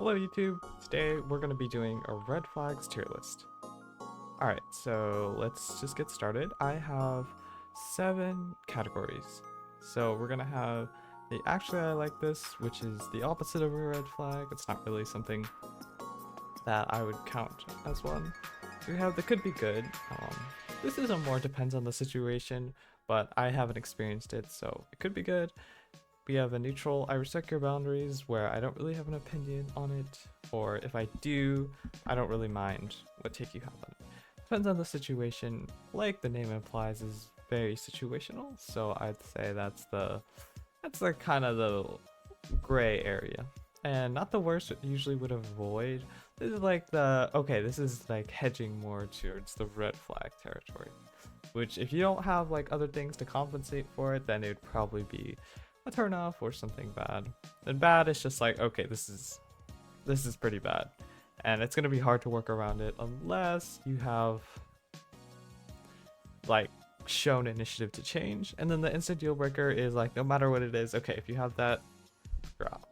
Hello YouTube! Today we're going to be doing a red flags tier list. Alright, so let's just get started. I have 7 categories. So we're going to have the actually I like this, which is the opposite of a red flag. It's not really something that I would count as one. We have the could be good. This is a more depends on the situation, but I haven't experienced it, so it could be good. We have a neutral, I respect your boundaries, where I don't really have an opinion on it, or if I do, I don't really mind what take you have on it. Depends on the situation, like the name implies, is very situational, so I'd say that's the kind of the gray area. And not the worst, usually would avoid. This is like this is like hedging more towards the red flag territory, which if you don't have like other things to compensate for it, then it would probably be a turn off or something bad. And bad is just like, okay, this is pretty bad, and it's gonna be hard to work around it unless you have like shown initiative to change. And then the instant deal breaker is like, no matter what it is, okay, if you have that, drop.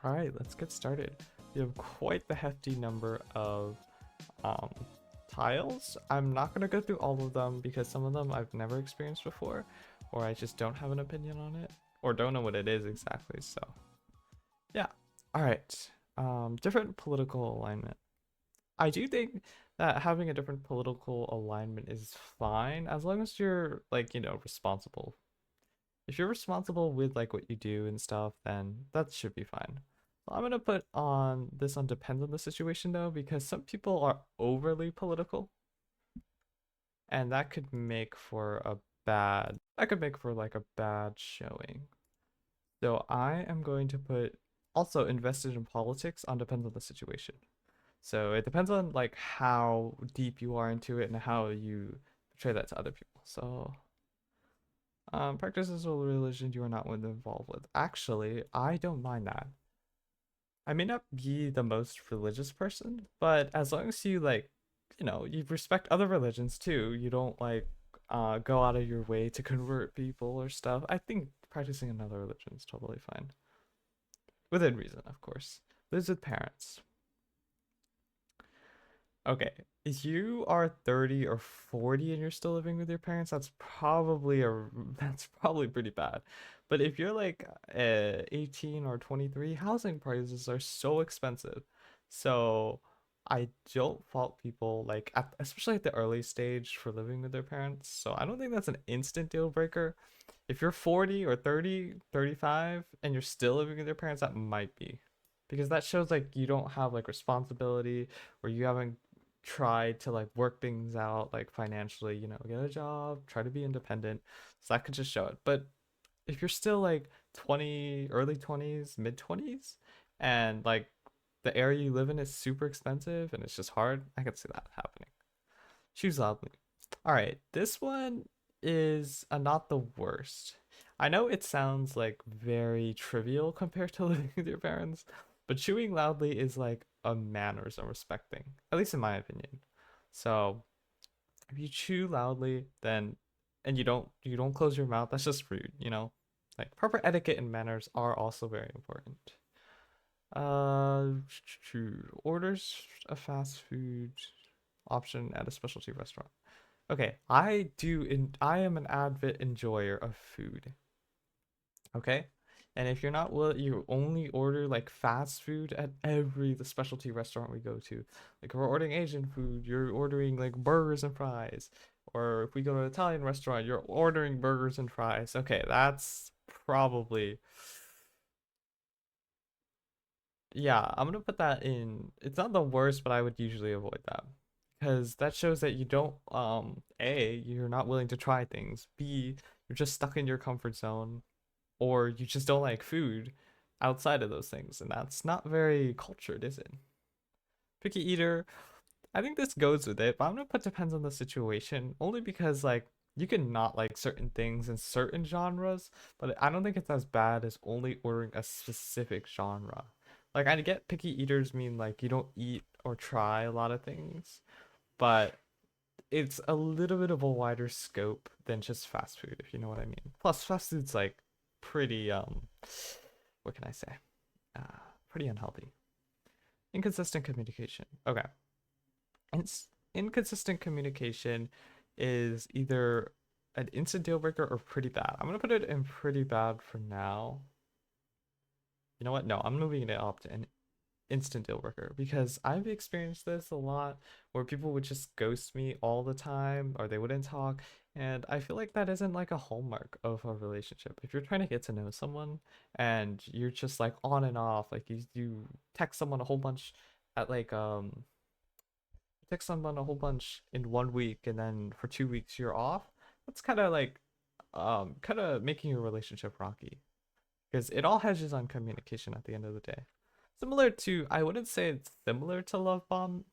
All right, let's get started. You have quite the hefty number of tiles. I'm not gonna go through all of them because some of them I've never experienced before, or I just don't have an opinion on it, or don't know what it is exactly. So yeah. All right. Different political alignment. I do think that having a different political alignment is fine as long as you're like, responsible. If you're responsible with like what you do and stuff, then that should be fine. I'm gonna put on this on depends on the situation though, because some people are overly political, and that could make for like a bad showing. So I am going to put also invested in politics on depends on the situation. So it depends on like how deep you are into it and how you portray that to other people. So practices of religion you are not involved with. Actually, I don't mind that. I may not be the most religious person, but as long as you like, you respect other religions too, you don't like go out of your way to convert people or stuff, I think practicing another religion is totally fine. Within reason, of course. Lives with parents. Okay, if you are 30 or 40 and you're still living with your parents, that's probably pretty bad. But if you're like 18 or 23, housing prices are so expensive. So I don't fault people like especially at the early stage for living with their parents. So I don't think that's an instant deal breaker. If you're 40 or 30, 35 and you're still living with your parents, that might be. Because that shows like you don't have like responsibility, or you haven't tried to like work things out like financially, get a job, try to be independent. So that could just show it. But if you're still like 20, early 20s, mid 20s, and like the area you live in is super expensive and it's just hard, I could see that happening. Choose loudly. All right, this one is not the worst. I know it sounds like very trivial compared to living with your parents, but chewing loudly is like a manners and respecting, at least in my opinion. So if you chew loudly, then and you don't close your mouth, that's just rude. Like proper etiquette and manners are also very important. Uh, orders a fast food option at a specialty restaurant. Okay, I am an avid enjoyer of food. Okay? And if you're not you only order like fast food at the specialty restaurant we go to. Like if we're ordering Asian food, you're ordering like burgers and fries. Or if we go to an Italian restaurant, you're ordering burgers and fries. Okay, that's probably, yeah, I'm gonna put that in. It's not the worst, but I would usually avoid that. Because that shows that you don't A, you're not willing to try things. B, you're just stuck in your comfort zone, or you just don't like food outside of those things, and that's not very cultured, is it? Picky eater, I think this goes with it, but I'm gonna put depends on the situation, only because like you can not like certain things in certain genres, but I don't think it's as bad as only ordering a specific genre. Like I get picky eaters mean like you don't eat or try a lot of things, but it's a little bit of a wider scope than just fast food, if you know what I mean. Plus, fast food's like pretty what can I say? Uh, pretty unhealthy. Inconsistent communication. Okay. It's inconsistent communication is either an instant deal breaker or pretty bad. I'm gonna put it in pretty bad for now. You know what? No, I'm moving it up to an instant deal breaker because I've experienced this a lot where people would just ghost me all the time or they wouldn't talk. And I feel like that isn't like a hallmark of a relationship. If you're trying to get to know someone and you're just like on and off, like you text someone a whole bunch at like text someone a whole bunch in 1 week and then for 2 weeks you're off, that's kind of like kind of making your relationship rocky because it all hedges on communication at the end of the day. Similar to, I wouldn't say it's similar to love bomb.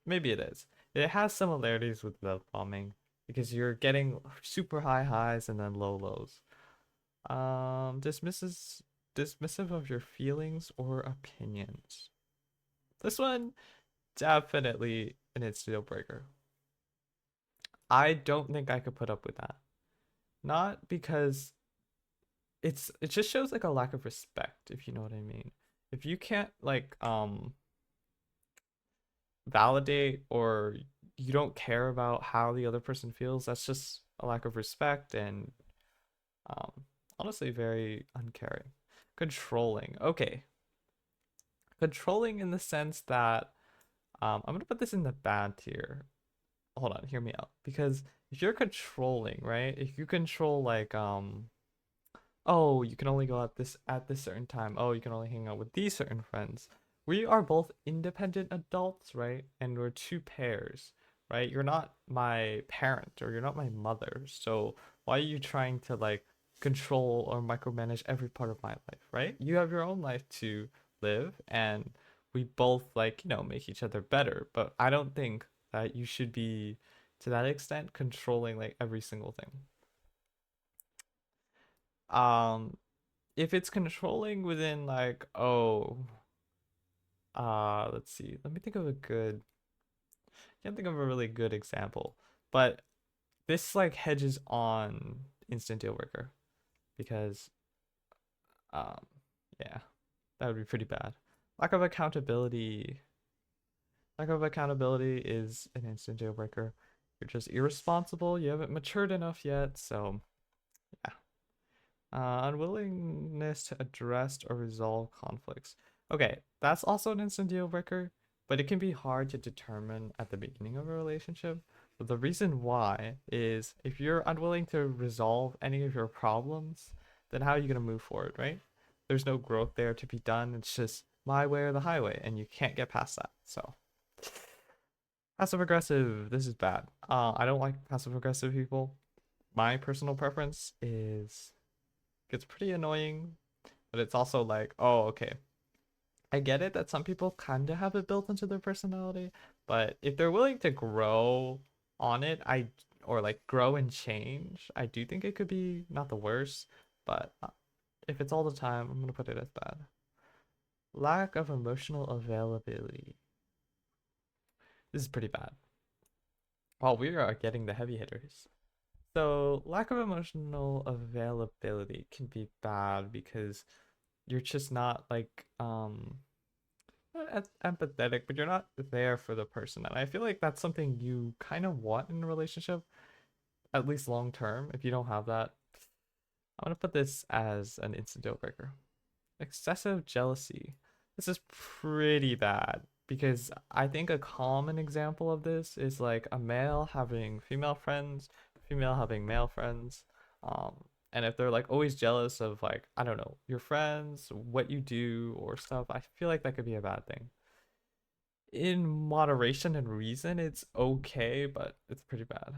Maybe it is. It has similarities with love bombing because you're getting super high highs and then low lows. Dismissive of your feelings or opinions. This one definitely an instant deal breaker. I don't think I could put up with that. Not because it just shows like a lack of respect, if you know what I mean. If you can't like validate or you don't care about how the other person feels, that's just a lack of respect and um honestly very uncaring. Controlling. Okay. Controlling in the sense that I'm gonna put this in the bad tier. Hold on, hear me out. Because if you're controlling, right? If you control like oh, you can only go out this certain time. Oh, you can only hang out with these certain friends. We are both independent adults, right? And we're two pairs, right? You're not my parent or you're not my mother. So why are you trying to like control or micromanage every part of my life, right? You have your own life to live and we both like, make each other better. But I don't think that you should be to that extent controlling like every single thing. Um, if it's controlling within like, oh, let's see. Let me think of a good, can't think of a really good example. But this like hedges on instant deal breaker because um yeah, that would be pretty bad. Lack of accountability. Lack of accountability is an instant deal breaker. You're just irresponsible. You haven't matured enough yet, so yeah. Unwillingness to address or resolve conflicts. Okay, that's also an instant deal breaker, but it can be hard to determine at the beginning of a relationship. But the reason why is if you're unwilling to resolve any of your problems, then how are you going to move forward, right? There's no growth there to be done. It's just my way or the highway, and you can't get past that. So, passive aggressive, this is bad. I don't like passive aggressive people. My personal preference is gets pretty annoying, but it's also like, oh, okay. I get it that some people kind of have it built into their personality, but if they're willing to grow on it, or like grow and change, I do think it could be not the worst, but if it's all the time, I'm gonna put it as bad. Lack of emotional availability. This is pretty bad. Well, we are getting the heavy hitters. So, lack of emotional availability can be bad because you're just not like not empathetic, but you're not there for the person. And I feel like that's something you kind of want in a relationship, at least long term. If you don't have that, I'm gonna put this as an instant deal breaker. Excessive jealousy. This is pretty bad because I think a common example of this is like a male having female friends, female having male friends. And if they're like always jealous of like, I don't know, your friends, what you do or stuff, I feel like that could be a bad thing. In moderation and reason, it's okay, but it's pretty bad.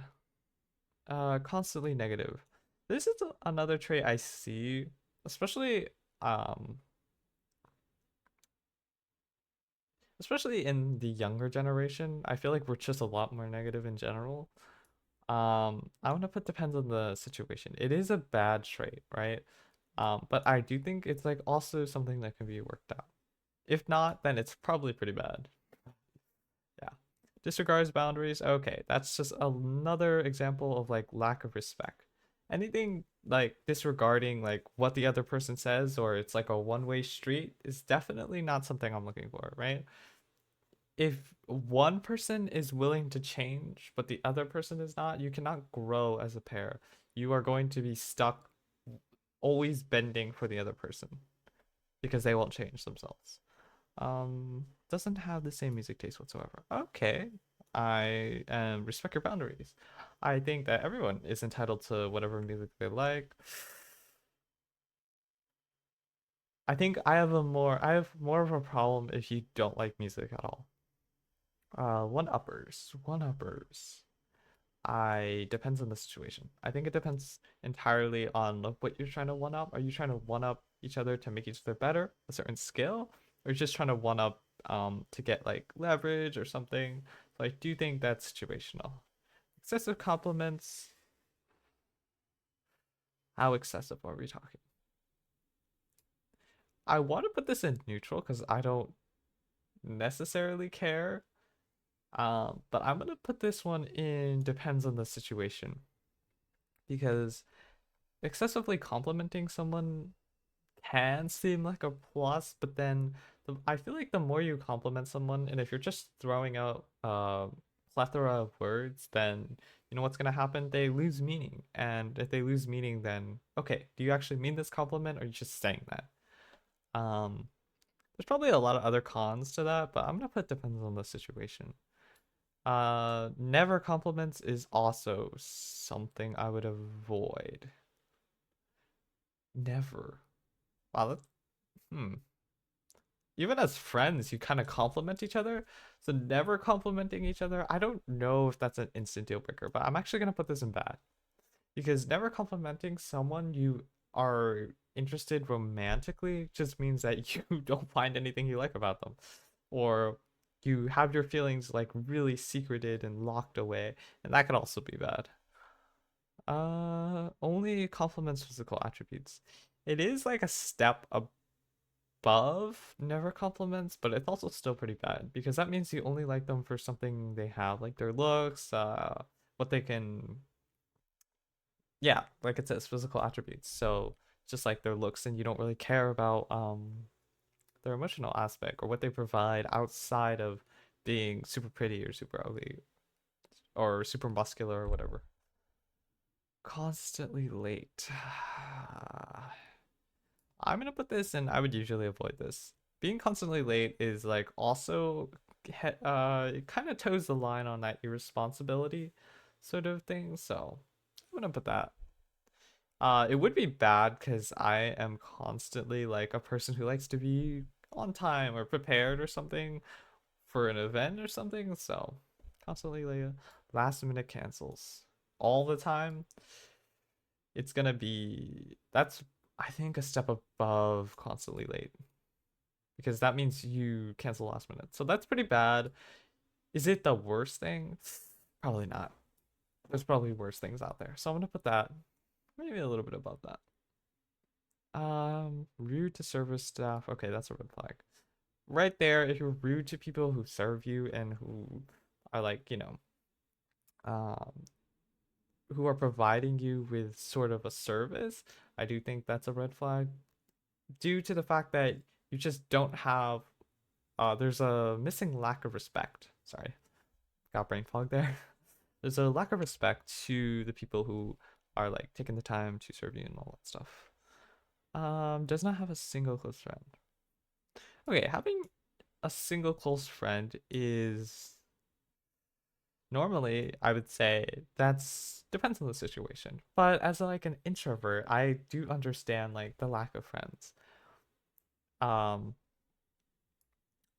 Constantly negative. This is another trait I see, especially um especially in the younger generation. I feel like we're just a lot more negative in general. I want to put depends on the situation. It is a bad trait, right? But I do think it's like also something that can be worked out. If not, then it's probably pretty bad. Yeah. Disregards boundaries. Okay, that's just another example of like lack of respect. Anything like disregarding like what the other person says, or it's like a one-way street, is definitely not something I'm looking for, right? If one person is willing to change but the other person is not, you cannot grow as a pair. You are going to be stuck always bending for the other person because they won't change themselves. Doesn't have the same music taste whatsoever. Okay. I respect your boundaries. I think that everyone is entitled to whatever music they like. I think I have more of a problem if you don't like music at all. One uppers. I depends on the situation. I think it depends entirely on like, what you're trying to one up. Are you trying to one up each other to make each other better, a certain skill, or you're just trying to one up to get like leverage or something? So I do think that's situational. Excessive compliments. How excessive are we talking? I want to put this in neutral because I don't necessarily care. But I'm gonna put this one in depends on the situation because excessively complimenting someone can seem like a plus, but then I feel like the more you compliment someone, and if you're just throwing out a plethora of words, then you know what's gonna happen? They lose meaning. And if they lose meaning, then okay, do you actually mean this compliment or are you just saying that? Um, there's probably a lot of other cons to that, but I'm gonna put depends on the situation. Never compliments is also something I would avoid. Never. Wow, hmm. Even as friends, you kind of compliment each other. So never complimenting each other, I don't know if that's an instant deal breaker, but I'm actually gonna put this in bad because never complimenting someone you are interested romantically just means that you don't find anything you like about them, or you have your feelings like really secreted and locked away, and that could also be bad. Only compliments physical attributes. It is like a step above never compliments, but it's also still pretty bad because that means you only like them for something they have, like their looks, what they can, yeah, like it says physical attributes. So just like their looks, and you don't really care about their emotional aspect or what they provide outside of being super pretty or super ugly or super muscular or whatever. Constantly late. I'm gonna put this in. I would usually avoid this. Being constantly late is like also it kind of toes the line on that irresponsibility sort of thing. So I'm gonna put that. It would be bad because I am constantly like a person who likes to be on time or prepared or something for an event or something. So constantly late, last minute cancels all the time. It's gonna be that's I think a step above constantly late because that means you cancel last minute. So that's pretty bad. Is it the worst thing? Probably not. There's probably worse things out there. So I'm gonna put that maybe a little bit above that. Rude to service staff. Okay, that's a red flag. Right there, if you're rude to people who serve you and who are like, um, who are providing you with sort of a service, I do think that's a red flag. Due to the fact that you just don't have there's a missing lack of respect. Sorry, got brain fog there. There's a lack of respect to the people who are like taking the time to serve you and all that stuff. Does not have a single close friend. Okay, having a single close friend is normally I would say that's depends on the situation. But as like an introvert, I do understand like the lack of friends. Um,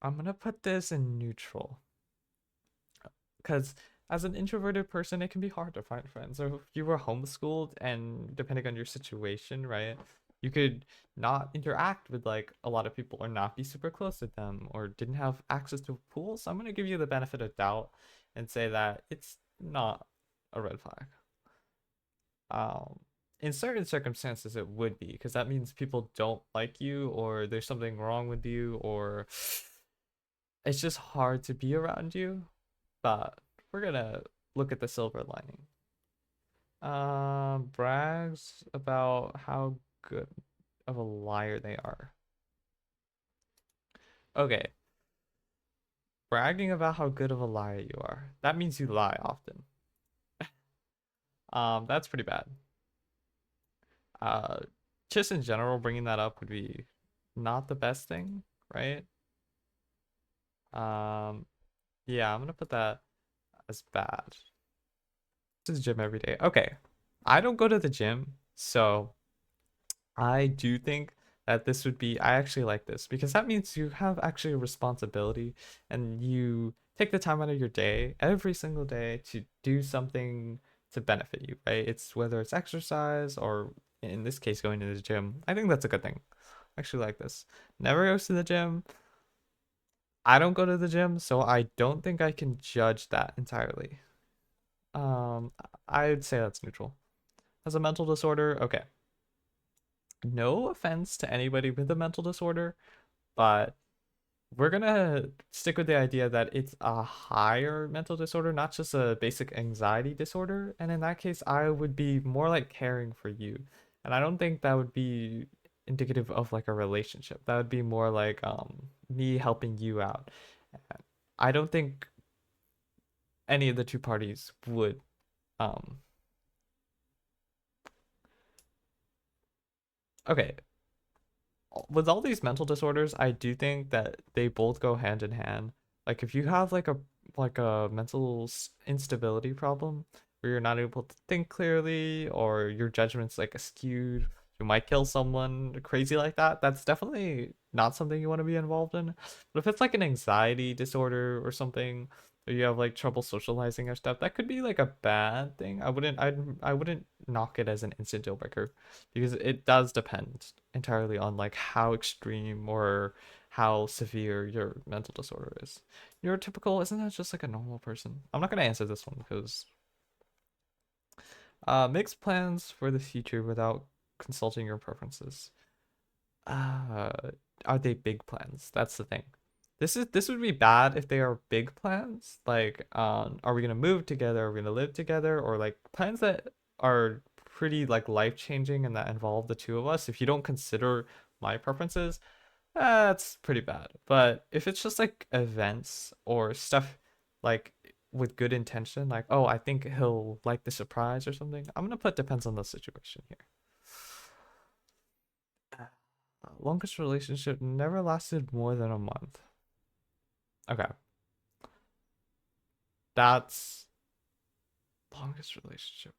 I'm gonna put this in neutral because as an introverted person, it can be hard to find friends. Or if you were homeschooled and depending on your situation, right, you could not interact with like a lot of people or not be super close with them or didn't have access to a pool. So I'm gonna give you the benefit of doubt and say that it's not a red flag. Um, in certain circumstances, it would be because that means people don't like you or there's something wrong with you or it's just hard to be around you. But we're gonna look at the silver lining. Brags about how good of a liar they are. Okay, bragging about how good of a liar you are. That means you lie often. That's pretty bad. Uh, just in general, bringing that up would be not the best thing, right? Um, yeah, I'm gonna put that as bad. To the gym every day. Okay, I don't go to the gym, so I do think that this would be, I actually like this because that means you have actually a responsibility and you take the time out of your day every single day to do something to benefit you, right? It's whether it's exercise or in this case going to the gym. I think that's a good thing. I actually like this. Never goes to the gym. I don't go to the gym, so I don't think I can judge that entirely. Um, I'd say that's neutral. Has a mental disorder, okay. No offense to anybody with a mental disorder, but we're gonna stick with the idea that it's a higher mental disorder, not just a basic anxiety disorder. And in that case, I would be more like caring for you. And I don't think that would be indicative of like a relationship. That would be more like me helping you out. I don't think any of the two parties would um okay, with all these mental disorders, I do think that they both go hand in hand. Like if you have like a mental instability problem where you're not able to think clearly or your judgment's like skewed, you might kill someone crazy like that. That's definitely not something you want to be involved in. But if it's like an anxiety disorder or something, or you have like trouble socializing or stuff, that could be like a bad thing. I wouldn't knock it as an instant deal breaker because it does depend entirely on like how extreme or how severe your mental disorder is. Neurotypical, isn't that just like a normal person? I'm not gonna answer this one because makes plans for the future without consulting your preferences. Uh, are they big plans? That's the thing. This would be bad if they are big plans. Like, are we gonna move together? Are we gonna live together? Or like plans that are pretty like life changing and that involve the two of us. If you don't consider my preferences, that's pretty bad. But if it's just like events or stuff like with good intention, like, oh, I think he'll like the surprise or something, I'm gonna put depends on the situation here. Longest relationship never lasted more than a month. Okay, that's longest relationship.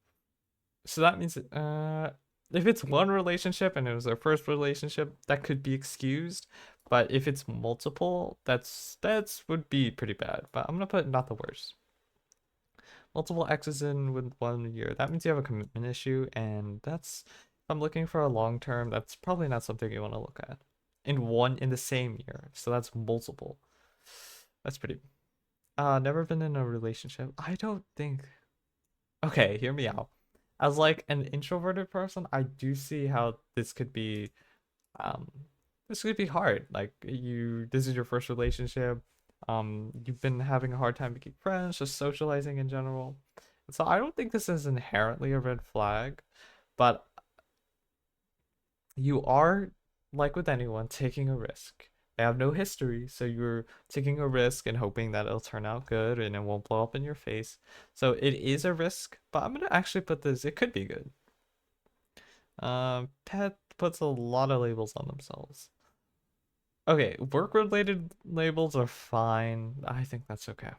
So that means if it's one relationship and it was their first relationship, that could be excused. But if it's multiple, that's would be pretty bad. But I'm gonna put not the worst. Multiple exes in with 1 year. That means you have a commitment issue, and that's if I'm looking for a long term, that's probably not something you want to look at. In the same year. So that's multiple. That's pretty never been in a relationship. I don't think. Okay, hear me out. As like an introverted person, I do see how um this could be hard. Like this is your first relationship. You've been having a hard time making friends, just socializing in general. So I don't think this is inherently a red flag, but you are, like with anyone, taking a risk. They have no history, so you're taking a risk and hoping that it'll turn out good and it won't blow up in your face. So it is a risk, but I'm gonna actually put this, it could be good. Pet puts a lot of labels on themselves. Okay, work-related labels are fine. I think that's okay.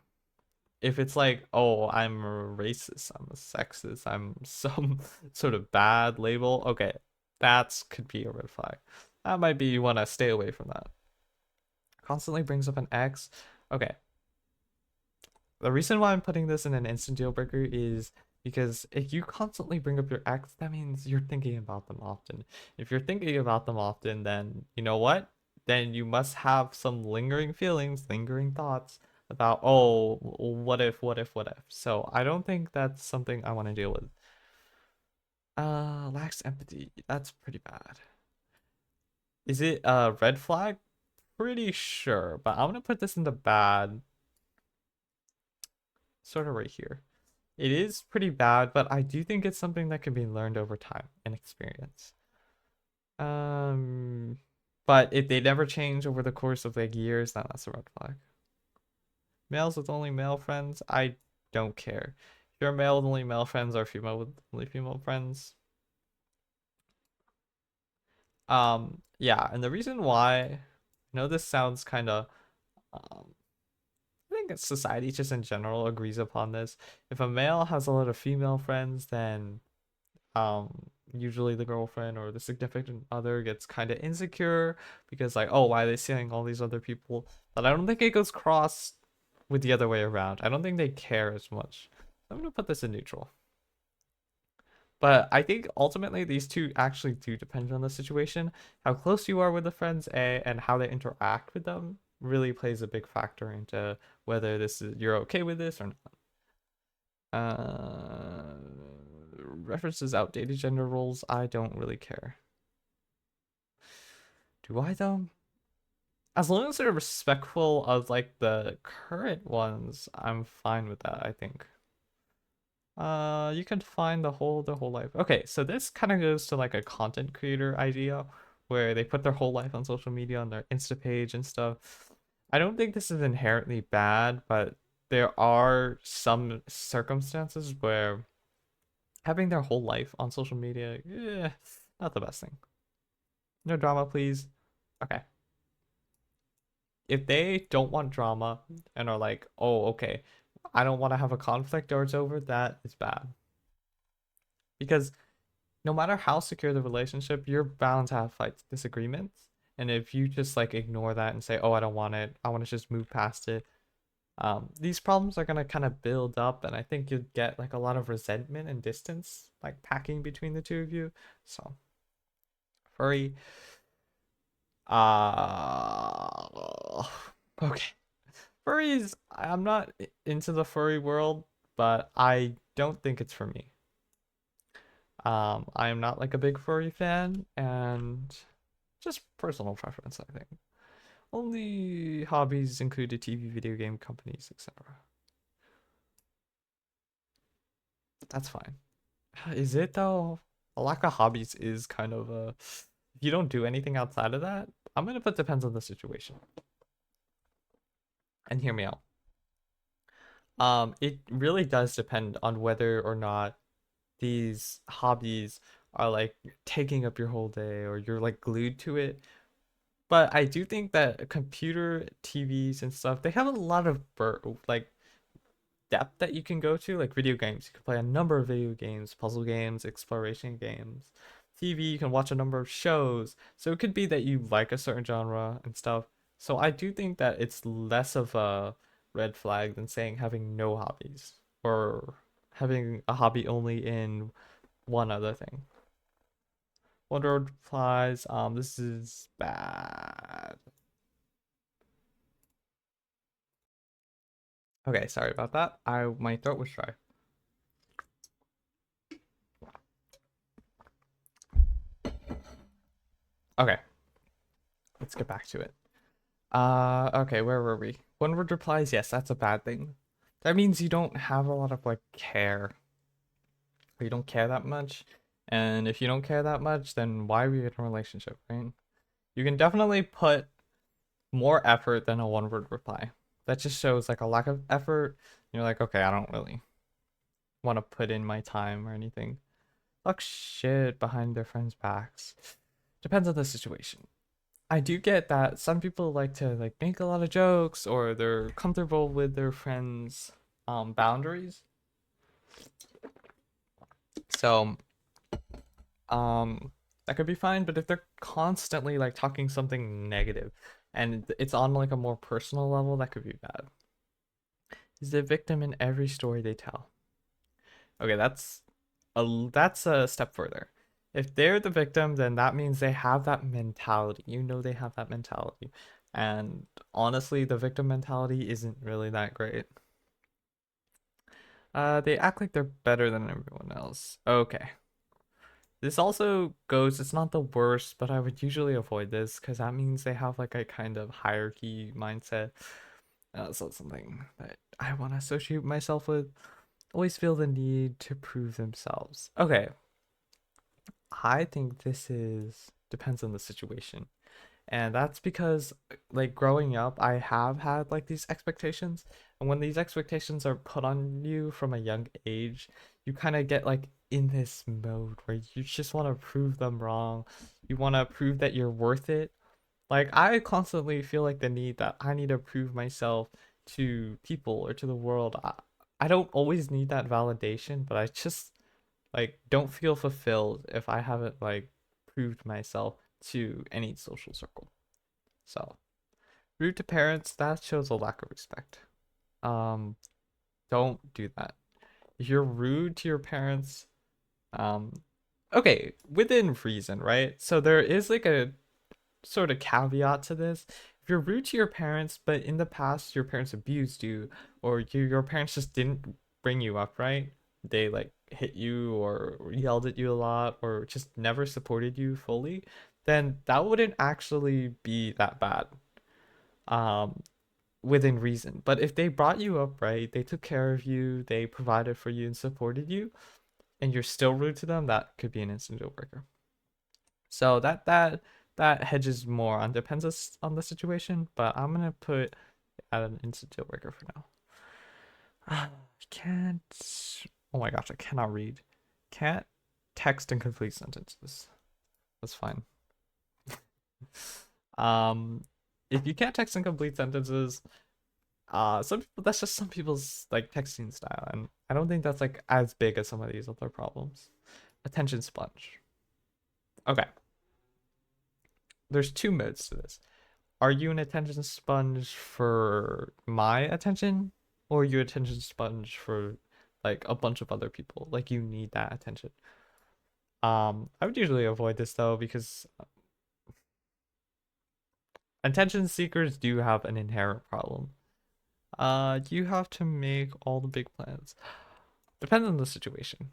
If it's like, oh, I'm a racist, I'm a sexist, I'm some sort of bad label, okay, that's could be a red flag. That might be you want to stay away from that. Constantly brings up an ex. Okay, the reason why I'm putting this in an instant deal breaker is because if you constantly bring up your ex, that means you're thinking about them often. If you're thinking about them often, then you know what? Then you must have some lingering feelings, lingering thoughts about, oh, what if, what if, what if. So I don't think that's something I want to deal with. Lacks empathy. That's pretty bad. Is it a red flag? Pretty sure, but I'm gonna put this in the bad, sort of right here. It is pretty bad, but I do think it's something that can be learned over time and experience. Um, but if they never change over the course of like years, then that's a red flag. Males with only male friends, I don't care. If you're male with only male friends or female with only female friends, yeah, and the reason why, I know this sounds kind of, um, I think that society just in general agrees upon this. If a male has a lot of female friends, then usually the girlfriend or the significant other gets kind of insecure because like, oh, why are they seeing all these other people? But I don't think it goes cross with the other way around. I don't think they care as much. I'm gonna put this in neutral. But I think ultimately these two actually do depend on the situation. How close you are with the friends, A, and how they interact with them really plays a big factor into whether this is you're okay with this or not. References outdated gender roles, I don't really care. Do I though? As long as they're respectful of like the current ones, I'm fine with that, I think. You can find the whole life. Okay, so this kind of goes to like a content creator idea where they put their whole life on social media on their Insta page and stuff. I don't think this is inherently bad, but there are some circumstances where having their whole life on social media, not the best thing. No drama, please. Okay. If they don't want drama and are like, oh, okay, I don't want to have a conflict or it's over, that is bad. Because no matter how secure the relationship, you're bound to have fights, disagreements. And if you just like ignore that and say, oh, I don't want it, I want to just move past it, these problems are gonna kind of build up, and I think you'd get like a lot of resentment and distance like packing between the two of you. So furry, okay. Furries, I'm not into the furry world, but I don't think it's for me. I am not like a big furry fan, and just personal preference, I think. Only hobbies included TV, video game companies, etc. That's fine. Is it though? A lack of hobbies is kind of a. If you don't do anything outside of that, I'm gonna put depends on the situation. And hear me out. It really does depend on whether or not these hobbies are like taking up your whole day or you're like glued to it. But I do think that computer TVs and stuff, they have a lot of like depth that you can go to, like video games. You can play a number of video games, puzzle games, exploration games. TV, you can watch a number of shows. So it could be that you like a certain genre and stuff. So I do think that it's less of a red flag than saying having no hobbies or having a hobby only in one other thing. Wonder replies, this is bad. Okay, sorry about that. My throat was dry. Okay, let's get back to it. Okay, where were we? One word replies, yes, that's a bad thing. That means you don't have a lot of like care, or you don't care that much. And if you don't care that much, then why are we in a relationship, right? You can definitely put more effort than a one word reply. That just shows like a lack of effort. You're like, okay, I don't really want to put in my time or anything. Talk shit behind their friends' backs. Depends on the situation. I do get that some people like to like make a lot of jokes or they're comfortable with their friends' boundaries. So that could be fine, but if they're constantly like talking something negative and it's on like a more personal level, that could be bad. Is the victim in every story they tell? Okay, that's a step further. If they're the victim, then that means they have that mentality. You know they have that mentality. And honestly, the victim mentality isn't really that great. They act like they're better than everyone else. Okay. This also goes, it's not the worst, but I would usually avoid this because that means they have like a kind of hierarchy mindset. So it's something that I want to associate myself with. always feel the need to prove themselves. Okay, I think this is depends on the situation. And that's because like growing up, I have had like these expectations. And when these expectations are put on you from a young age, you kind of get like in this mode where you just want to prove them wrong. You want to prove that you're worth it. Like I constantly feel like the need that I need to prove myself to people or to the world. I don't always need that validation, but I just like don't feel fulfilled if I haven't like proved myself to any social circle. So rude to parents, that shows a lack of respect. Um, don't do that. If you're rude to your parents, um, okay, within reason, right? So there is like a sort of caveat to this. If you're rude to your parents, but in the past your parents abused you, or your parents just didn't bring you up, right? They like hit you or yelled at you a lot, or just never supported you fully, then that wouldn't actually be that bad. Um, within reason. But if they brought you up right, they took care of you, they provided for you and supported you, and you're still rude to them, that could be an instant deal breaker. So that hedges more on depends on the situation, but I'm gonna put at an instant deal breaker for now. I can't. Oh my gosh, I cannot read. Can't text and complete sentences. That's fine. Um, if you can't text and complete sentences, some people that's just some people's like texting style, and I don't think that's like as big as some of these other problems. Attention sponge. Okay, there's two modes to this. Are you an attention sponge for my attention, or are you attention sponge for like a bunch of other people? Like you need that attention. I would usually avoid this though because attention seekers do have an inherent problem. You have to make all the big plans. Depends on the situation.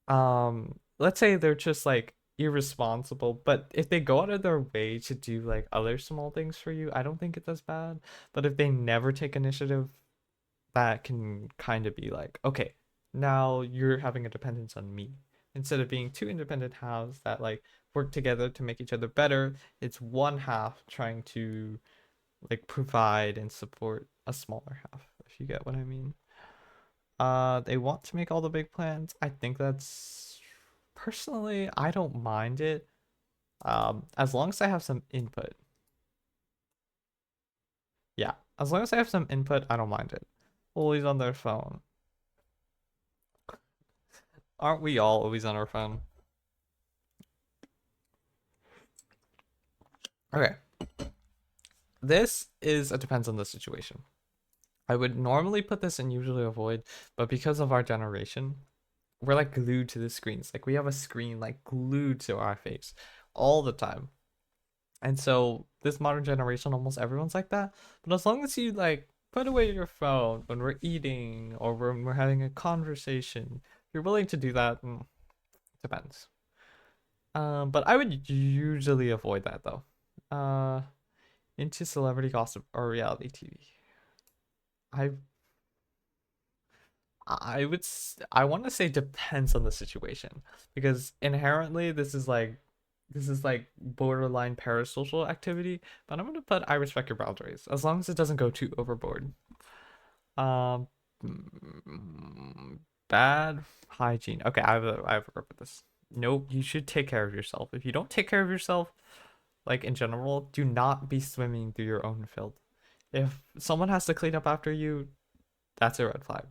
Let's say they're just like irresponsible, but if they go out of their way to do like other small things for you, I don't think it's as bad. But if they never take initiative, that can kind of be like, okay, now you're having a dependence on me. Instead of being two independent halves that like work together to make each other better, it's one half trying to like provide and support a smaller half, if you get what I mean. They want to make all the big plans. I think that's personally, I don't mind it. As long as I have some input. Yeah, as long as I have some input, I don't mind it. Always on their phone. Aren't we all always on our phone? Okay. This is it depends on the situation. I would normally put this and usually avoid, but because of our generation, we're like glued to the screens. Like we have a screen like glued to our face all the time. And so this modern generation, almost everyone's like that. But as long as you like put away your phone when we're eating or when we're having a conversation, if you're willing to do that, depends. But I would usually avoid that though. Into celebrity gossip or reality TV. I I want to say depends on the situation because inherently this is like borderline parasocial activity, but I'm gonna put I respect your boundaries as long as it doesn't go too overboard. Um, bad hygiene. Okay, I have a grip with this. Nope, you should take care of yourself. If you don't take care of yourself, like in general, do not be swimming through your own filth. If someone has to clean up after you, that's a red flag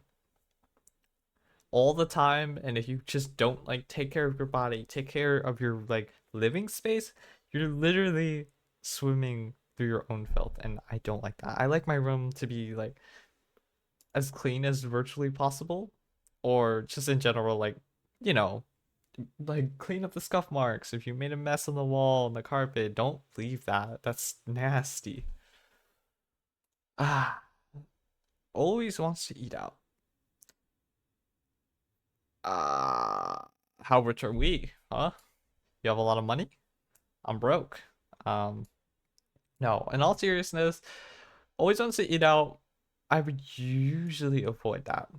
all the time. And if you just don't like take care of your body, take care of your like living space, you're literally swimming through your own filth, and I don't like that. I like my room to be like as clean as virtually possible, or just in general like, you know, like clean up the scuff marks. If you made a mess on the wall and the carpet, don't leave that. That's nasty. Ah, always wants to eat out. Uh, how rich are we? Huh? You have a lot of money? I'm broke. Um, no, in all seriousness, always wants to eat out. I would usually avoid that.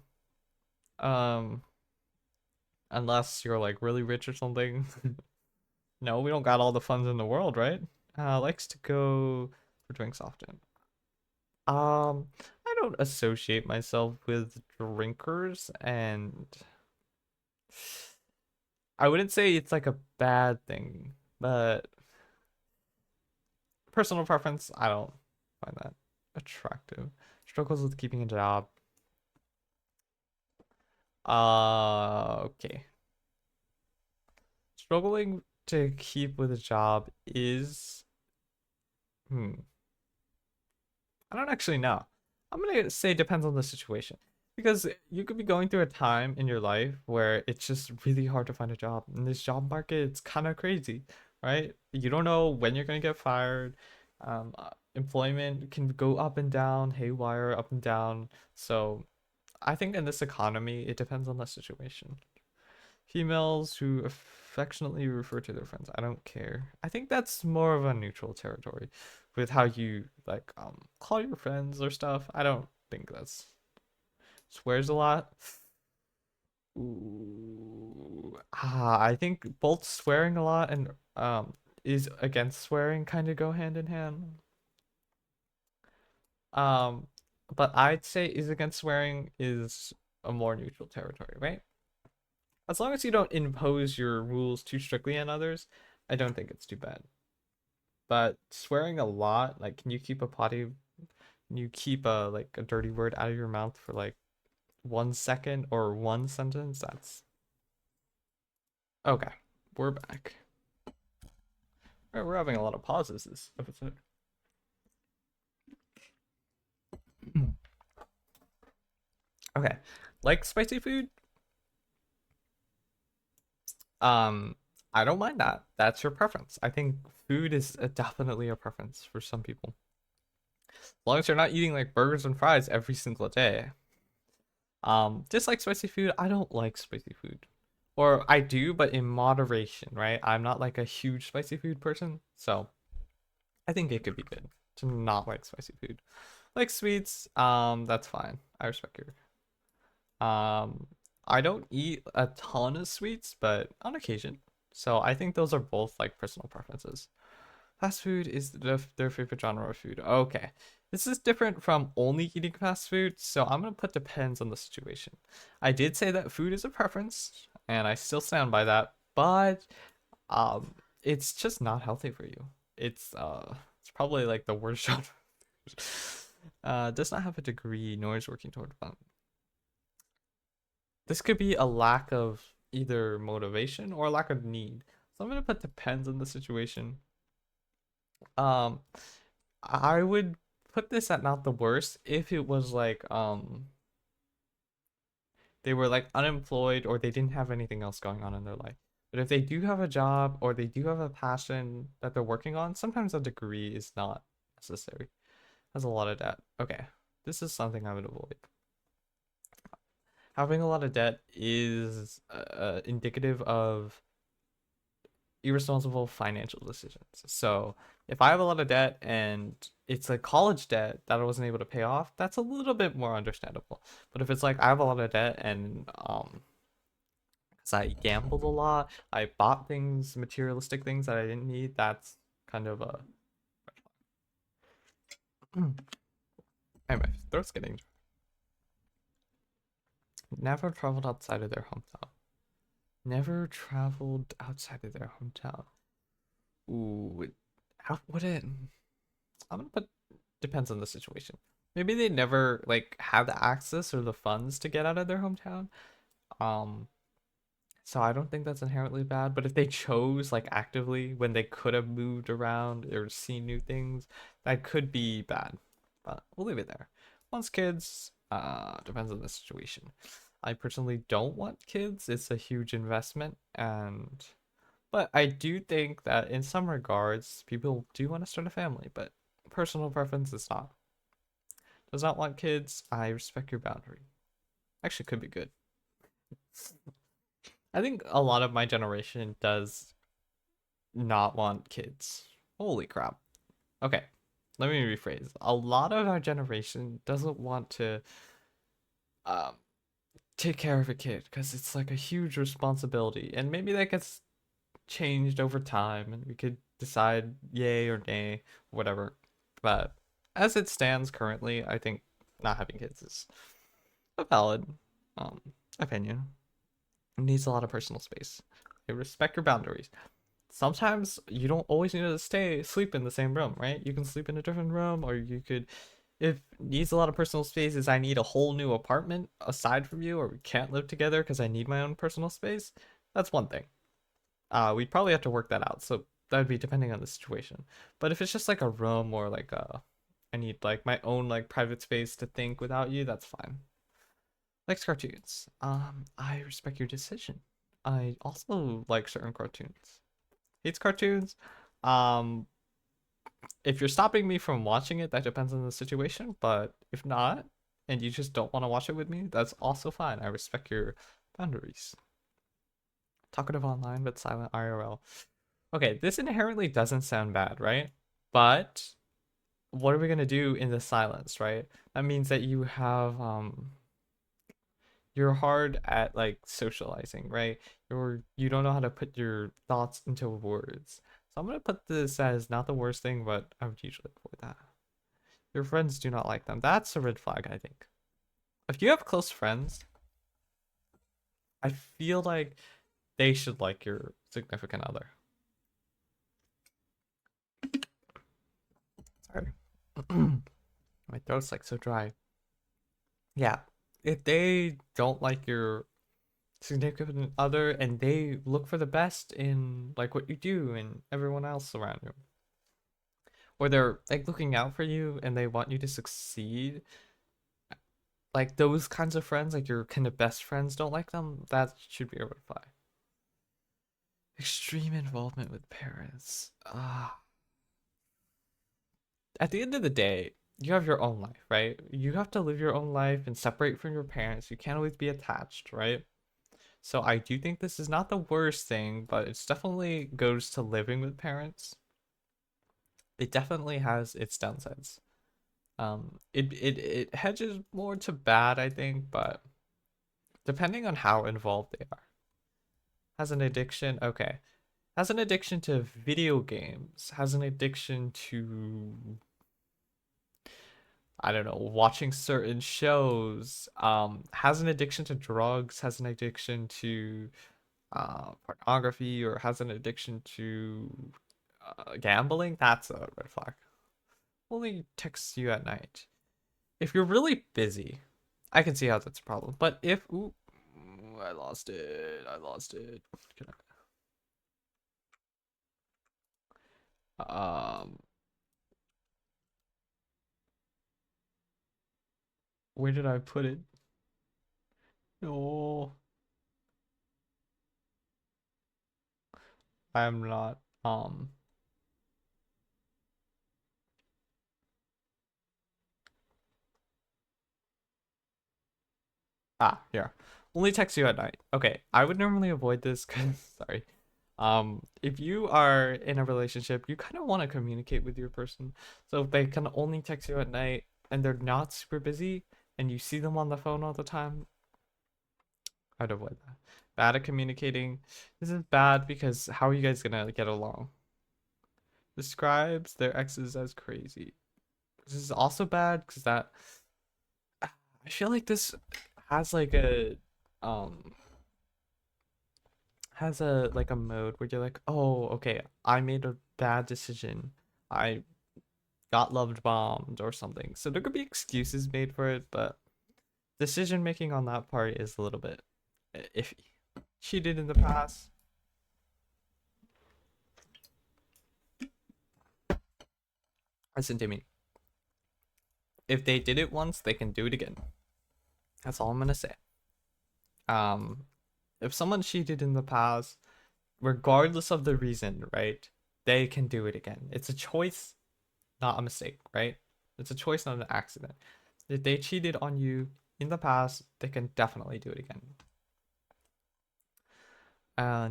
Um, unless you're like really rich or something. No, we don't got all the funds in the world, right? Likes to go for drinks often. I don't associate myself with drinkers, and I wouldn't say it's like a bad thing, but personal preference, I don't find that attractive. Struggles with keeping a job. Okay. Struggling to keep with a job is, hmm, I don't actually know. I'm gonna say depends on the situation. Because you could be going through a time in your life where it's just really hard to find a job. And this job market, it's kind of crazy, right? You don't know when you're gonna get fired. Employment can go up and down, haywire, up and down. So I think in this economy, it depends on the situation. Females who affectionately refer to their friends. I don't care. I think that's more of a neutral territory with how you like call your friends or stuff. I don't think that's swears a lot. Ooh. I think both swearing a lot and is against swearing kind of go hand in hand. Um, but I'd say is against swearing is a more neutral territory, right? As long as you don't impose your rules too strictly on others, I don't think it's too bad. But swearing a lot, like, can you keep a like a dirty word out of your mouth for like 1 second or one sentence? That's okay. We're back. All right, we're having a lot of pauses this episode. Okay, like spicy food? Um, I don't mind that. That's your preference. I think food is definitely a preference for some people. As long as you're not eating like burgers and fries every single day. Dislike spicy food. I don't like spicy food. Or I do, but in moderation, right? I'm not like a huge spicy food person, so I think it could be good to not like spicy food. Like sweets, that's fine. I respect your. I don't eat a ton of sweets, but on occasion. So I think those are both like personal preferences. Fast food is their favorite genre of food. Okay. This is different from only eating fast food, so I'm gonna put depends on the situation. I did say that food is a preference, and I still stand by that, but it's just not healthy for you. It's probably like the worst genre. Does not have a degree, nor is working toward one. This could be a lack of either motivation or a lack of need. So I'm gonna put depends on the situation. Um, I would put this at not the worst if it was like they were like unemployed or they didn't have anything else going on in their life. But if they do have a job or they do have a passion that they're working on, sometimes a degree is not necessary. Has a lot of debt. Okay, this is something I would avoid. Having a lot of debt is indicative of irresponsible financial decisions. So if I have a lot of debt and it's a college debt that I wasn't able to pay off, that's a little bit more understandable. But if it's like I have a lot of debt and because I gambled a lot, I bought things, materialistic things that I didn't need, that's kind of a hey, my throat's getting never traveled outside of their hometown. Never traveled outside of their hometown. Ooh, how would it? I'm gonna put depends on the situation. Maybe they never like had the access or the funds to get out of their hometown. Um, so I don't think that's inherently bad. But if they chose like actively when they could have moved around or seen new things, that could be bad. But we'll leave it there. Wants kids, depends on the situation. I personally don't want kids. It's a huge investment and but I do think that in some regards, people do want to start a family, but personal preference is not. Does not want kids. I respect your boundary. Actually, could be good. I think a lot of my generation does not want kids. Holy crap. Okay, let me rephrase. A lot of our generation doesn't want to um take care of a kid because it's like a huge responsibility, and maybe that gets changed over time, and we could decide yay or nay, whatever. But as it stands currently, I think not having kids is a valid um opinion. It needs a lot of personal space. I respect your boundaries. Sometimes you don't always need to sleep in the same room, right? You can sleep in a different room, or you could, if needs a lot of personal space, is I need a whole new apartment aside from you, or we can't live together because I need my own personal space. That's one thing. We'd probably have to work that out. So that would be depending on the situation. But if it's just like a room, or like I need like my own like private space to think without you, that's fine. Likes cartoons. I respect your decision. I also like certain cartoons. Hates cartoons. Um, if you're stopping me from watching it, that depends on the situation. But if not, and you just don't want to watch it with me, that's also fine. I respect your boundaries. Talkative online, but silent IRL. Okay, this inherently doesn't sound bad, right? But what are we gonna do in the silence, right? That means that you're hard at like socializing, right? You don't know how to put your thoughts into words. So I'm gonna put this as not the worst thing, but I would usually avoid that. Your friends do not like them. That's a red flag, I think. If you have close friends, I feel like they should like your significant other. Sorry. My throat's like so dry. Yeah. If they don't like your significant other and they look for the best in like what you do and everyone else around you, or they're like looking out for you and they want you to succeed, like those kinds of friends, like your kind of best friends don't like them, that should be a red flag. Extreme involvement with parents. At the end of the day, you have your own life, right? You have to live your own life and separate from your parents. You can't always be attached, right? So I do think this is not the worst thing, but it's definitely goes to living with parents. It definitely has its downsides. It hedges more to bad, I think, but depending on how involved they are. Has an addiction, okay. Has an addiction to video games, has an addiction to, I don't know, watching certain shows, has an addiction to drugs, has an addiction to pornography, or has an addiction to gambling, that's a red flag. Only texts you at night. If you're really busy, I can see how that's a problem. But if, ooh, I lost it. I lost it. Can where did I put it? No, I'm not. Here. Only text you at night. Okay, I would normally avoid this because, sorry. If you are in a relationship, you kind of want to communicate with your person. So if they can only text you at night and they're not super busy and you see them on the phone all the time, I'd avoid that. Bad at communicating. This is bad because how are you guys gonna get along? Describes their exes as crazy. This is also bad because that I feel like this has like a um has a like a mode where you're like, oh, okay, I made a bad decision. I got loved bombed or something. So there could be excuses made for it, but decision making on that part is a little bit iffy. She did in the past. Listen to me. If they did it once, they can do it again. That's all I'm gonna say. Um, if someone cheated in the past, regardless of the reason, right, they can do it again. It's a choice, not a mistake, right? It's a choice, not an accident. If they cheated on you in the past, they can definitely do it again.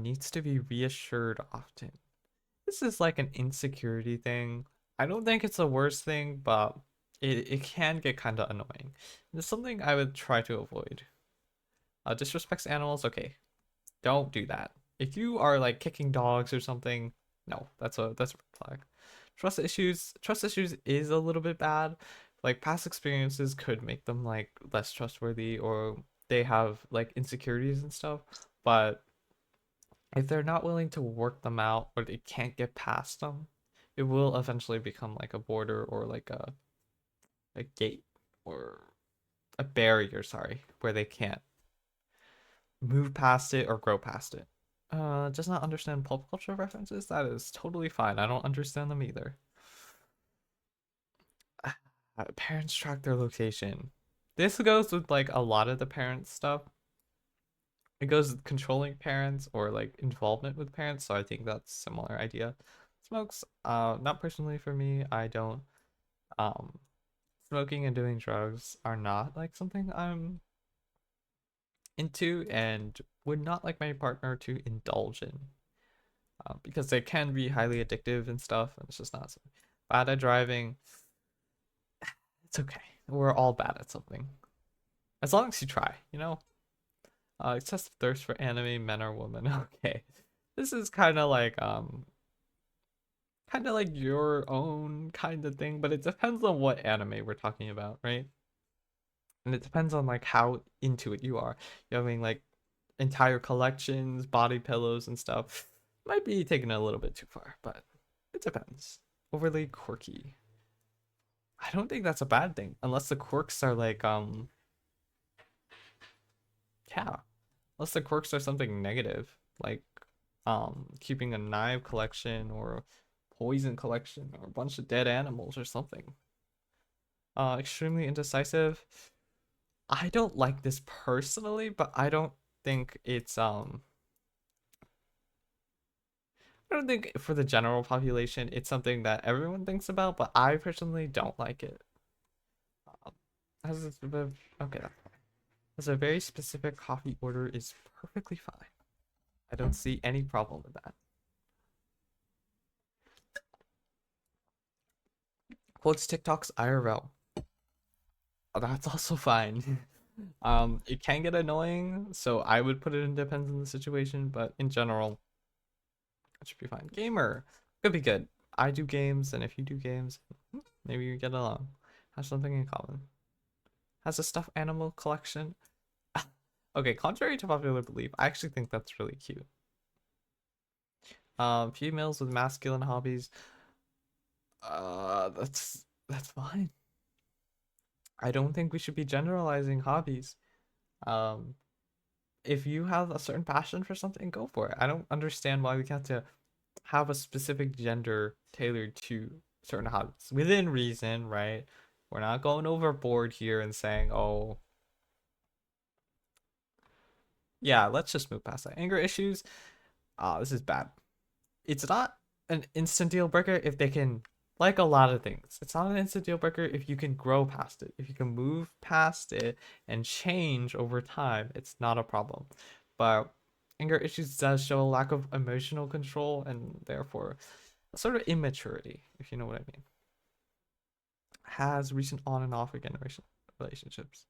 Needs to be reassured often. This is like an insecurity thing. I don't think it's the worst thing, but it can get kind of annoying. It's something I would try to avoid. Disrespects animals, okay. Don't do that. If you are like kicking dogs or something, no, that's a red flag. Trust issues is a little bit bad. Like past experiences could make them like less trustworthy or they have like insecurities and stuff. But if they're not willing to work them out or they can't get past them, it will eventually become like a border or like a gate or a barrier, sorry, where they can't move past it or grow past it. Does not understand pop culture references? That is totally fine. I don't understand them either. Parents track their location. This goes with like a lot of the parent stuff. It goes with controlling parents or like involvement with parents, so I think that's similar idea. Smokes, not personally for me. I don't um smoking and doing drugs are not like something I'm into and would not like my partner to indulge in. Because they can be highly addictive and stuff, and it's just not something. Bad at driving, it's okay. We're all bad at something. As long as you try, you know? Excessive thirst for anime, men or women. Okay. This is kind of like your own kind of thing, but it depends on what anime we're talking about, right? And it depends on like how into it you are. You're having like entire collections, body pillows and stuff. Might be taken a little bit too far, but it depends. Overly quirky. I don't think that's a bad thing, unless the quirks are like yeah. Unless the quirks are something negative, like keeping a knife collection or poison collection or a bunch of dead animals or something. Extremely indecisive. I don't like this personally, but I don't think for the general population it's something that everyone thinks about, but I personally don't like it. Um, has this okay, that's fine. Has a very specific coffee order is perfectly fine. I don't see any problem with that. Quotes TikToks IRL. Oh, that's also fine. It can get annoying, so I would put it in depends on the situation, but in general, it should be fine. Gamer could be good. I do games, and if you do games, maybe you get along. Have something in common. Has a stuffed animal collection. Okay, contrary to popular belief, I actually think that's really cute. Females with masculine hobbies. That's fine. I don't think we should be generalizing hobbies. Um, if you have a certain passion for something, go for it. I don't understand why we have to have a specific gender tailored to certain hobbies within reason, right? We're not going overboard here and saying, oh, yeah, let's just move past that. Anger issues. This is bad. It's not an instant deal breaker if they can, like a lot of things. It's not an instant deal breaker if you can grow past it. If you can move past it and change over time, it's not a problem. But anger issues does show a lack of emotional control and therefore a sort of immaturity, if you know what I mean. Has recent on and off again relationships.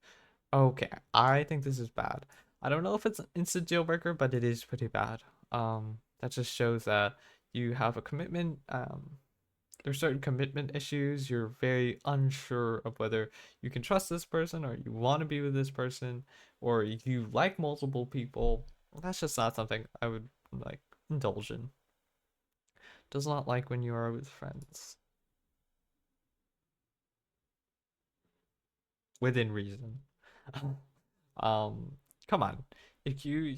Okay, I think this is bad. I don't know if it's an instant deal breaker, but it is pretty bad. That just shows that you have a commitment. There's certain commitment issues. You're very unsure of whether you can trust this person or you want to be with this person or you like multiple people. That's just not something I would like indulge in. Does not like when you are with friends. Within reason. Um, come on. If you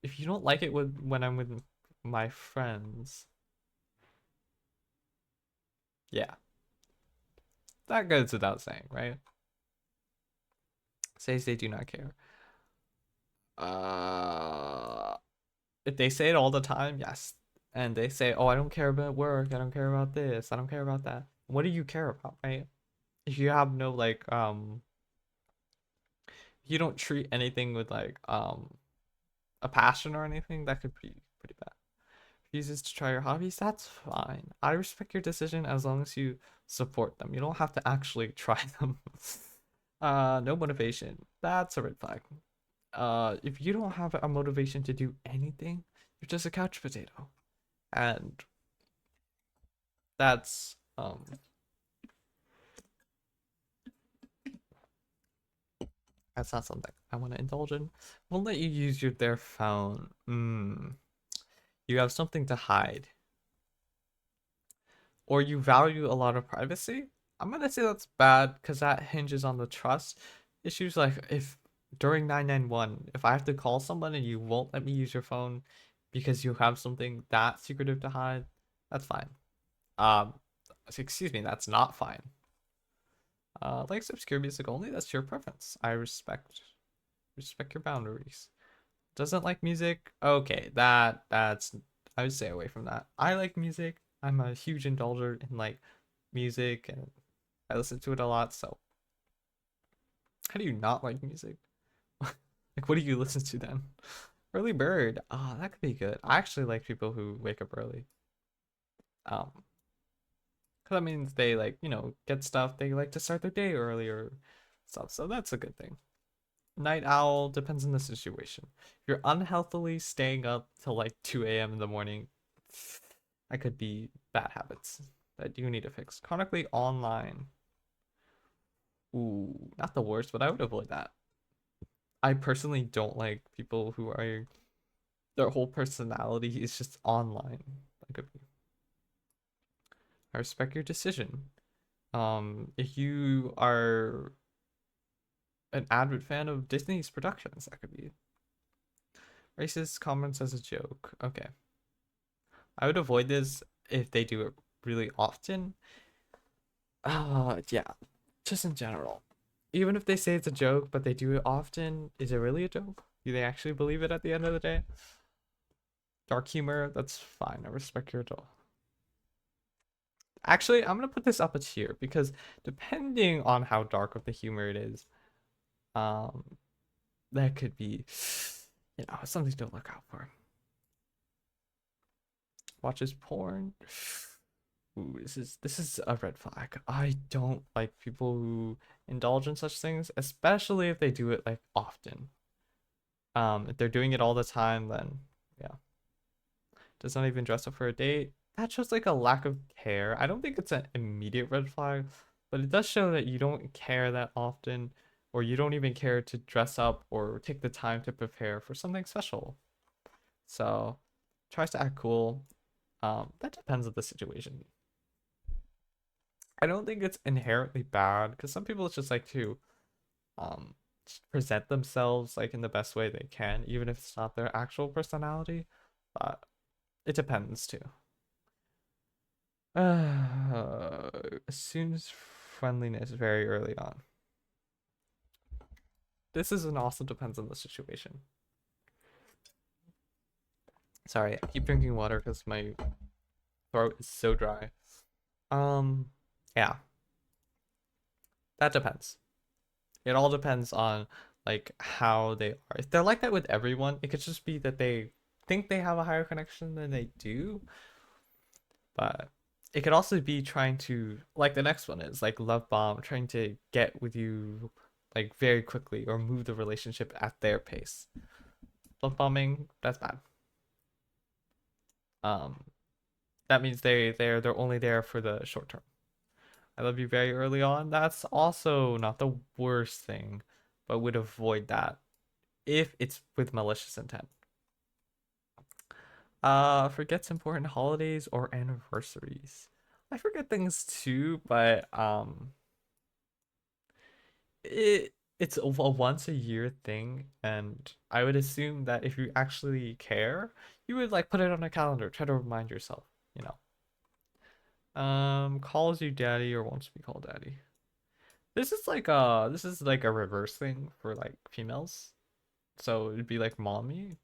if you don't like it when I'm with my friends, yeah, that goes without saying, right? Says they do not care. Uh, if they say it all the time, yes. And they say, "Oh, I don't care about work. I don't care about this. I don't care about that." What do you care about, right? If you have no like if you don't treat anything with like a passion or anything, that could be pretty bad. Refuses to try your hobbies, that's fine. I respect your decision as long as you support them. You don't have to actually try them. No motivation. That's a red flag. If you don't have a motivation to do anything, you're just a couch potato. And that's that's not something I want to indulge in. Won't let you use their phone. You have something to hide. Or you value a lot of privacy. I'm gonna say that's bad because that hinges on the trust issues. Like if during 991, if I have to call someone and you won't let me use your phone because you have something that secretive to hide, that's fine. Um, excuse me, that's not fine. Like obscure music only, that's your preference. I respect your boundaries. Doesn't like music? Okay, that's I would stay away from that. I like music. I'm a huge indulger in like music and I listen to it a lot, so how do you not like music? Like what do you listen to then? Early bird. Oh, that could be good. I actually like people who wake up early. Um, 'Cause that means they like, get stuff. They like to start their day earlier stuff. So that's a good thing. Night owl depends on the situation. If you're unhealthily staying up till like 2 a.m. in the morning, that could be bad habits that you need to fix. Chronically online. Ooh, not the worst, but I would avoid that. I personally don't like people who are their whole personality is just online. That could be. I respect your decision. If you are an avid fan of Disney's productions, that could be racist comments as a joke. Okay. I would avoid this if they do it really often. Yeah, just in general. Even if they say it's a joke, but they do it often, is it really a joke? Do they actually believe it at the end of the day? Dark humor, that's fine. I respect your adult. Actually, I'm gonna put this up a tier because depending on how dark of the humor it is, um, that could be, something to look out for. Watches porn. Ooh, this is a red flag. I don't like people who indulge in such things, especially if they do it like often. If they're doing it all the time, then yeah. Does not even dress up for a date. That shows like a lack of care. I don't think it's an immediate red flag, but it does show that you don't care that often, or you don't even care to dress up or take the time to prepare for something special. So tries to act cool. That depends on the situation. I don't think it's inherently bad because some people just like to um present themselves like in the best way they can, even if it's not their actual personality. But it depends too. Assumes friendliness very early on. This is an also depends on the situation. Sorry, I keep drinking water because my throat is so dry. Um, yeah, that depends. It all depends on like how they are. If they're like that with everyone, it could just be that they think they have a higher connection than they do. But it could also be trying to like the next one is like love bomb, trying to get with you like very quickly or move the relationship at their pace. Love bombing, that's bad. Um, that means they're only there for the short term. I love you very early on. That's also not the worst thing, but would avoid that if it's with malicious intent. Forgets important holidays or anniversaries. I forget things too, but it's a once a year thing, and I would assume that if you actually care, you would like put it on a calendar, try to remind yourself, you know. Calls you daddy or wants to be called daddy. This is like a reverse thing for like females. So it'd be like mommy.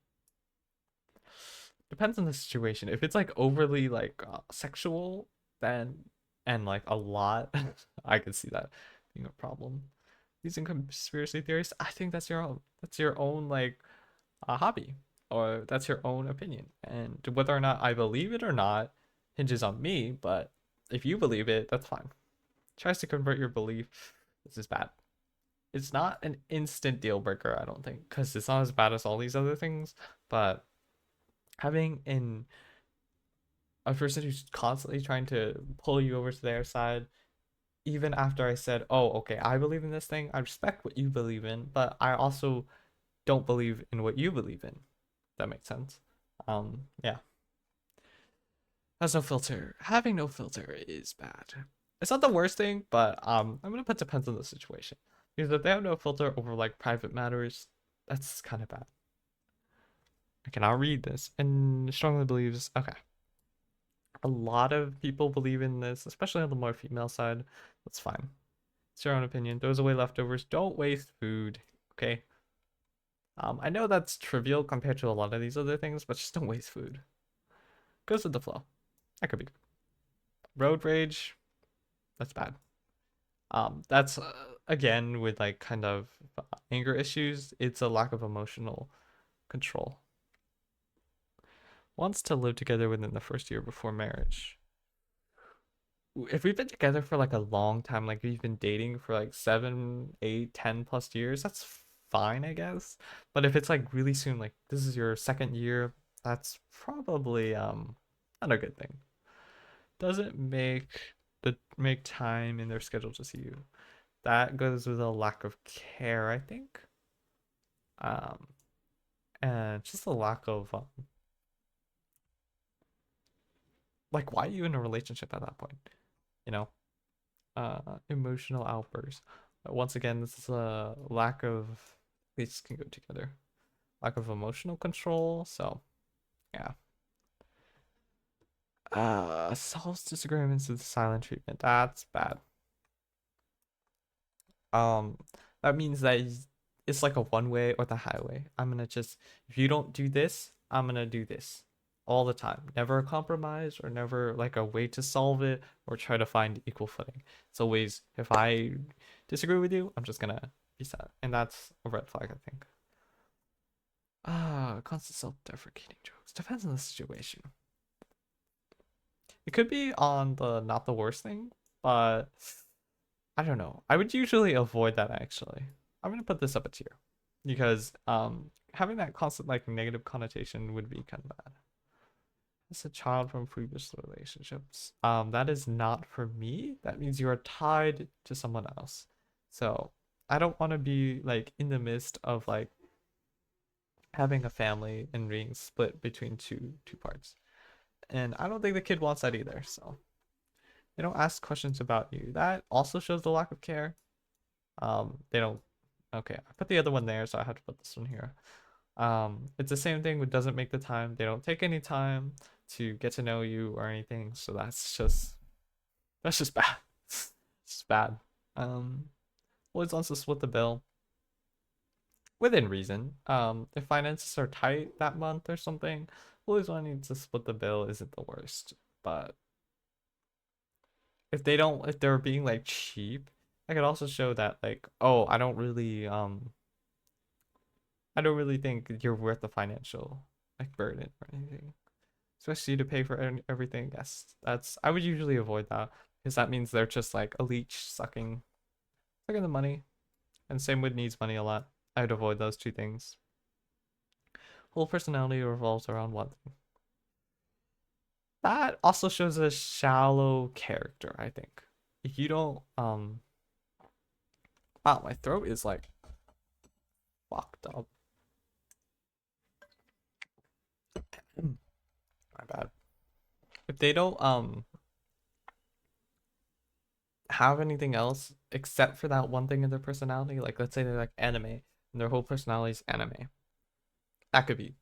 Depends on the situation. If it's like overly like sexual, then and like a lot, I could see that being a problem. Using conspiracy theories, I think that's your own like hobby, or that's your own opinion, and whether or not I believe it or not hinges on me. But if you believe it, that's fine. Tries to convert your belief. This is bad. It's not an instant deal breaker, I don't think, because it's not as bad as all these other things. But having in a person who's constantly trying to pull you over to their side, even after I said, "Oh, okay, I believe in this thing. I respect what you believe in, but I also don't believe in what you believe in." That makes sense. Yeah. Has no filter. Having no filter is bad. It's not the worst thing, but I'm gonna put depends on the situation. Because if they have no filter over like private matters, that's kind of bad. Okay, I'll read this and strongly believes. Okay, a lot of people believe in this, especially on the more female side. That's fine. It's your own opinion. Throws away leftovers. Don't waste food. Okay. I know that's trivial compared to a lot of these other things, but just don't waste food. Goes with the flow. That could be good. Road rage. That's bad. That's again with like kind of anger issues. It's a lack of emotional control. Wants to live together within the first year before marriage. If we've been together for like a long time, like we've been dating for like 7, 8, 10 plus years, that's fine, I guess. But if it's like really soon, like this is your second year, that's probably not a good thing. Doesn't make time in their schedule to see you. That goes with a lack of care, I think. Um, and just a lack of like why are you in a relationship at that point? You know, emotional outbursts. Once again, this is a lack of these can go together. Lack of emotional control. So yeah. Solves disagreements with silent treatment. That's bad. Um, that means that it's like a one way or the highway. I'm gonna just if you don't do this, I'm gonna do this all the time. Never a compromise or never like a way to solve it or try to find equal footing. It's always if I disagree with you, I'm just gonna be sad, and that's a red flag, I think. Constant self-deprecating jokes. Depends on the situation. It could be on the not the worst thing, but I don't know. I would usually avoid that actually. I'm gonna put this up a tier because having that constant like negative connotation would be kind of bad. It's a child from previous relationships. That is not for me. That means you are tied to someone else. So I don't want to be like in the midst of like having a family and being split between two parts. And I don't think the kid wants that either. So they don't ask questions about you. That also shows the lack of care. They don't. Okay, I put the other one there, so I have to put this one here. It's the same thing with doesn't make the time. They don't take any time to get to know you or anything. So that's just bad. It's just bad. Um, always wants to split the bill within reason. If finances are tight that month or something, always wanting to split the bill isn't the worst. But if they're being like cheap, I could also show that like, oh, I don't really think you're worth the financial like burden or anything, especially to pay for everything. Yes, that's I would usually avoid that because that means they're just like a leech sucking the money, and same with needs money a lot. I'd avoid those two things. Whole personality revolves around one thing. That also shows a shallow character, I think. If you don't wow, my throat is like fucked up. My bad. If they don't have anything else except for that one thing in their personality, like let's say they're like anime and their whole personality is anime, that could be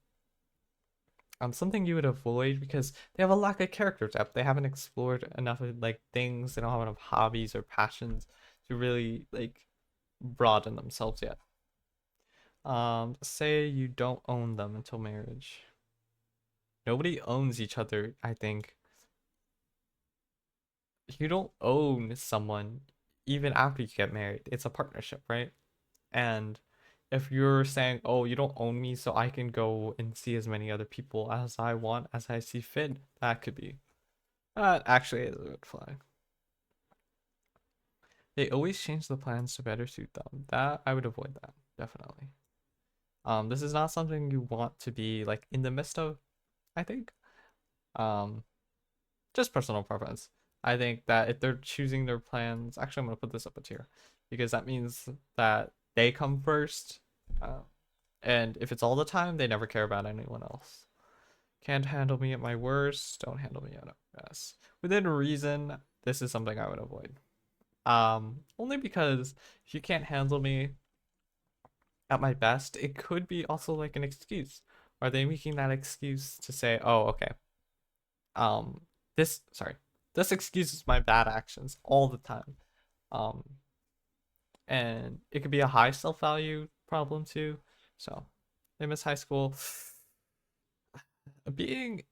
something you would avoid because they have a lack of character depth. They haven't explored enough of like things. They don't have enough hobbies or passions to really like broaden themselves yet. Say you don't own them until marriage. Nobody owns each other, I think. You don't own someone even after you get married. It's a partnership, right? And if you're saying, "Oh, you don't own me, so I can go and see as many other people as I want, as I see fit," that could be actually is a red flag. They always change the plans to better suit them. That I would avoid that, definitely. This is not something you want to be like in the midst of, I think. Um, just personal preference. I think that if they're choosing their plans, actually, I'm gonna put this up a tier because that means that they come first. Uh, and if it's all the time, they never care about anyone else. Can't handle me at my worst, don't handle me at my best. Within reason, this is something I would avoid. Only because if you can't handle me at my best, it could be also like an excuse. Are they making that excuse to say, oh, okay, um, this excuses my bad actions all the time. Um, and it could be a high self-value problem too. So, they miss high school. Being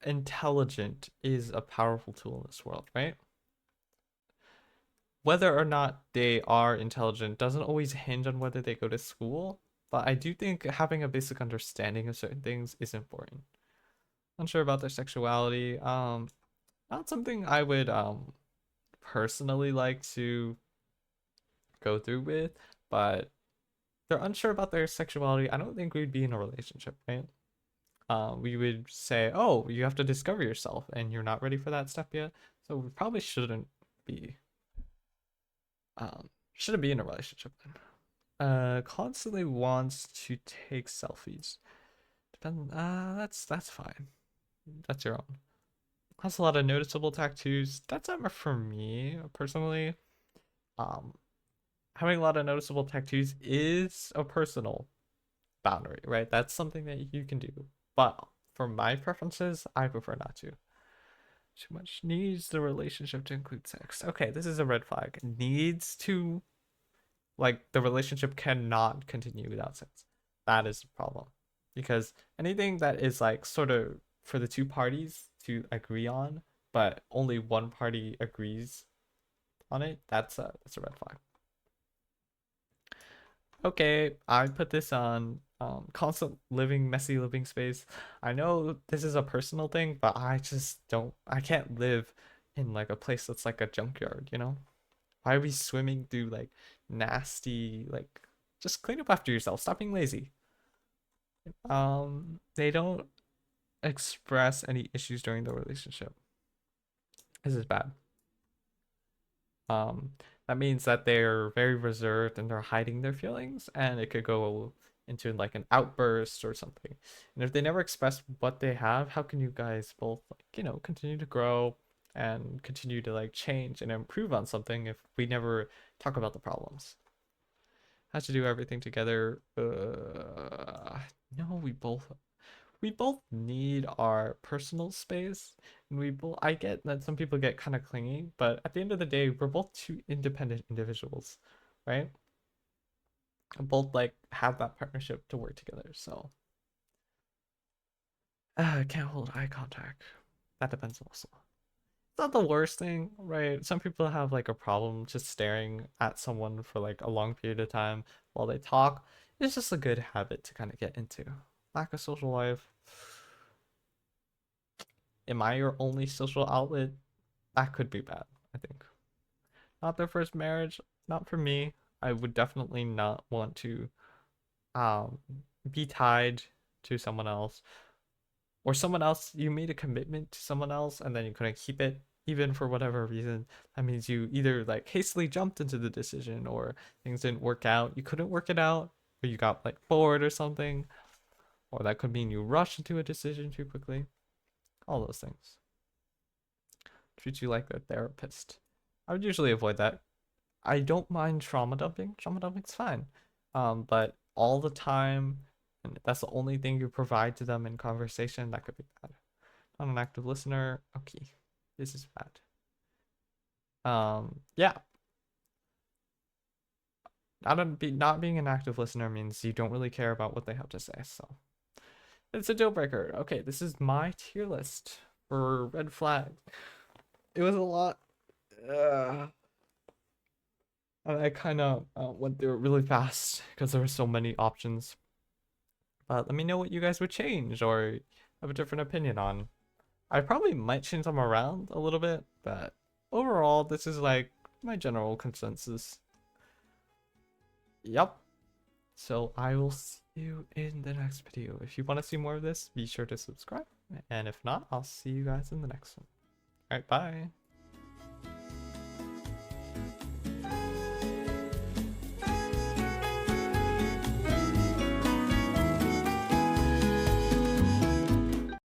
intelligent is a powerful tool in this world, right? Whether or not they are intelligent doesn't always hinge on whether they go to school, but I do think having a basic understanding of certain things is important. Unsure about their sexuality, not something I would personally like to go through with, but they're unsure about their sexuality. I don't think we'd be in a relationship, right? We would say, oh, you have to discover yourself, and you're not ready for that step yet, so we probably be shouldn't be in a relationship then. Constantly wants to take selfies. That's fine. That's your own. Has a lot of noticeable tattoos. That's not for me personally. Um, Having a lot of noticeable tattoos is a personal boundary, right? That's something that you can do. But for my preferences, I prefer not to. Too much needs the relationship to include sex. Okay, this is a red flag. Needs to, like, the relationship cannot continue without sex. That is the problem. Because anything that is like sort of for the two parties to agree on, but only one party agrees on it, that's a red flag. Okay, I put this on constant living, messy living space. I know this is a personal thing, but I can't live in like a place that's like a junkyard, you know? Why are we swimming through like nasty, like just clean up after yourself. Stop being lazy. They don't express any issues during the relationship. This is bad. Um, that means that they're very reserved and they're hiding their feelings, and it could go into like an outburst or something. And if they never express what they have, how can you guys both like, continue to grow and continue to like change and improve on something if we never talk about the problems? Have to do everything together. No, we both need our personal space, and I get that some people get kind of clingy, but at the end of the day, we're both two independent individuals, right? And both like have that partnership to work together. So I can't hold eye contact. That depends also. It's not the worst thing, right? Some people have like a problem just staring at someone for like a long period of time while they talk. It's just a good habit to kind of get into. Lack of social life. Am I your only social outlet? That could be bad, I think. Not their first marriage, not for me. I would definitely not want to um be tied to someone else, or someone else. You made a commitment to someone else and then you couldn't keep it, even for whatever reason. That means you either like hastily jumped into the decision, or things didn't work out, you couldn't work it out, or you got like bored or something, or that could mean you rushed into a decision too quickly. All those things. Treat you like a therapist. I would usually avoid that. I don't mind trauma dumping. Trauma dumping's fine. But all the time, and that's the only thing you provide to them in conversation, that could be bad. Not an active listener. Okay, this is bad. Yeah. Not being an active listener means you don't really care about what they have to say. So it's a deal breaker. Okay, this is my tier list for red flag. It was a lot. Uh, I kind of went through it really fast because there were so many options. But let me know what you guys would change or have a different opinion on. I probably might change them around a little bit, but overall, this is like my general consensus. Yep. So I will see you in the next video. If you want to see more of this, be sure to subscribe. And if not, I'll see you guys in the next one. All right, bye.